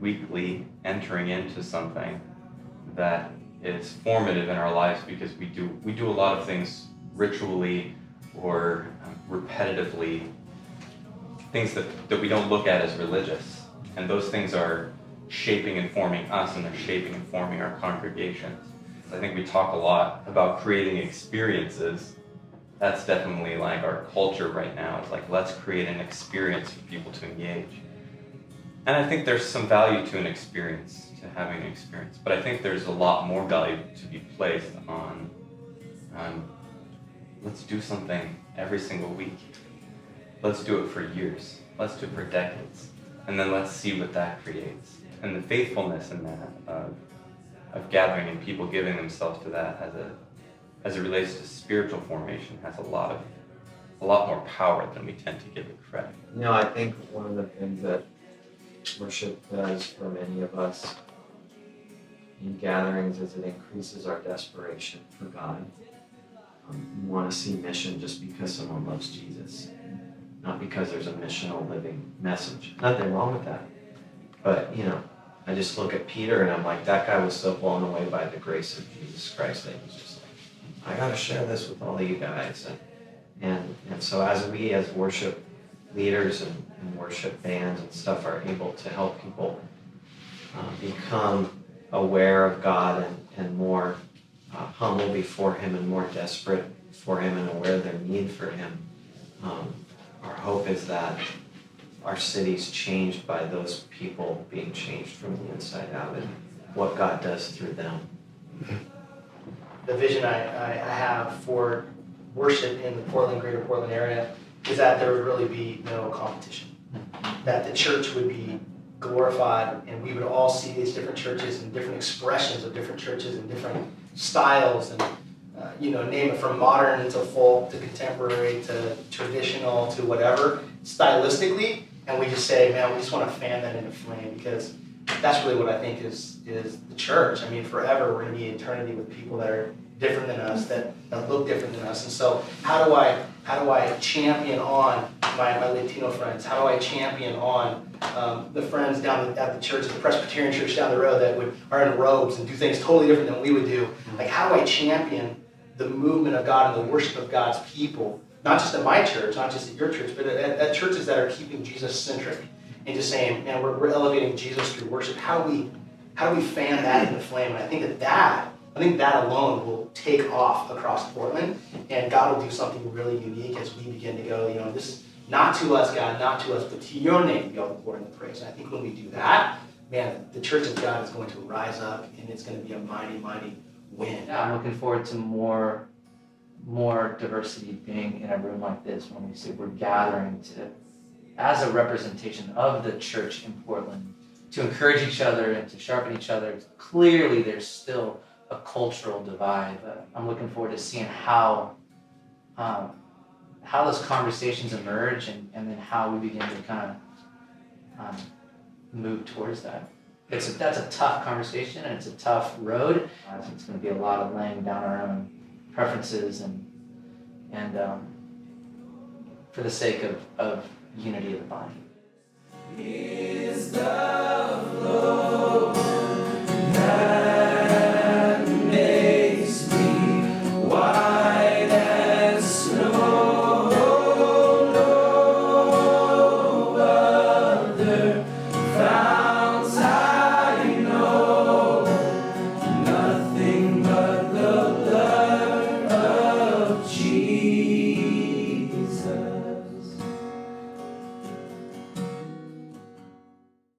weekly entering into something that is formative in our lives, because we do a lot of things ritually or repetitively, things that we don't look at as religious, and those things are shaping and forming us, and they're shaping and forming our congregations. I think we talk a lot about creating experiences. That's definitely like our culture right now. It's like, let's create an experience for people to engage. And I think there's some value to an experience, to having an experience. But I think there's a lot more value to be placed on let's do something every single week. Let's do it for years. Let's do it for decades. And then let's see what that creates. And the faithfulness in that of gathering and people giving themselves to that as it relates to spiritual formation has a lot more power than we tend to give it credit. I think one of the things that worship does for many of us in gatherings is it increases our desperation for God. We want to see mission just because someone loves Jesus, not because there's a missional living message. Nothing wrong with that. But, I just look at Peter and I'm like, that guy was so blown away by the grace of Jesus Christ that he's just like, I got to share this with all of you guys. And so as we as worship leaders and worship bands and stuff are able to help people become aware of God and more humble before Him and more desperate for Him and aware of their need for Him, our hope is that our city's changed by those people being changed from the inside out and what God does through them. The vision I have for worship in the greater Portland area is that there would really be no competition. That the church would be glorified and we would all see these different churches and different expressions of different churches and different styles and name it from modern to folk to contemporary to traditional to whatever, stylistically, and we just say, man, we just want to fan that into flame, because that's really what I think is the church. I mean, forever we're going to be in eternity with people that are different than us, that look different than us. And so how do I champion on my Latino friends? How do I champion on the friends down at the church, the Presbyterian church down the road that are in robes and do things totally different than we would do? Like, how do I champion the movement of God and the worship of God's people, not just at my church, not just at your church, but at churches that are keeping Jesus-centric and just saying, man, we're elevating Jesus through worship. How do we fan that into flame? And I think that alone will take off across Portland, and God will do something really unique as we begin to go, this is not to us, God, not to us, but to your name be all the glory and the praise. And I think when we do that, man, the church of God is going to rise up, and it's going to be a mighty, mighty win. Yeah, I'm looking forward to more diversity being in a room like this when we say we're gathering as a representation of the church in Portland to encourage each other and to sharpen each other. Clearly, there's still a cultural divide. I'm looking forward to seeing how those conversations emerge and then how we begin to kind of move towards that. That's a tough conversation and it's a tough road. It's going to be a lot of laying down our own preferences and for the sake of unity of the body.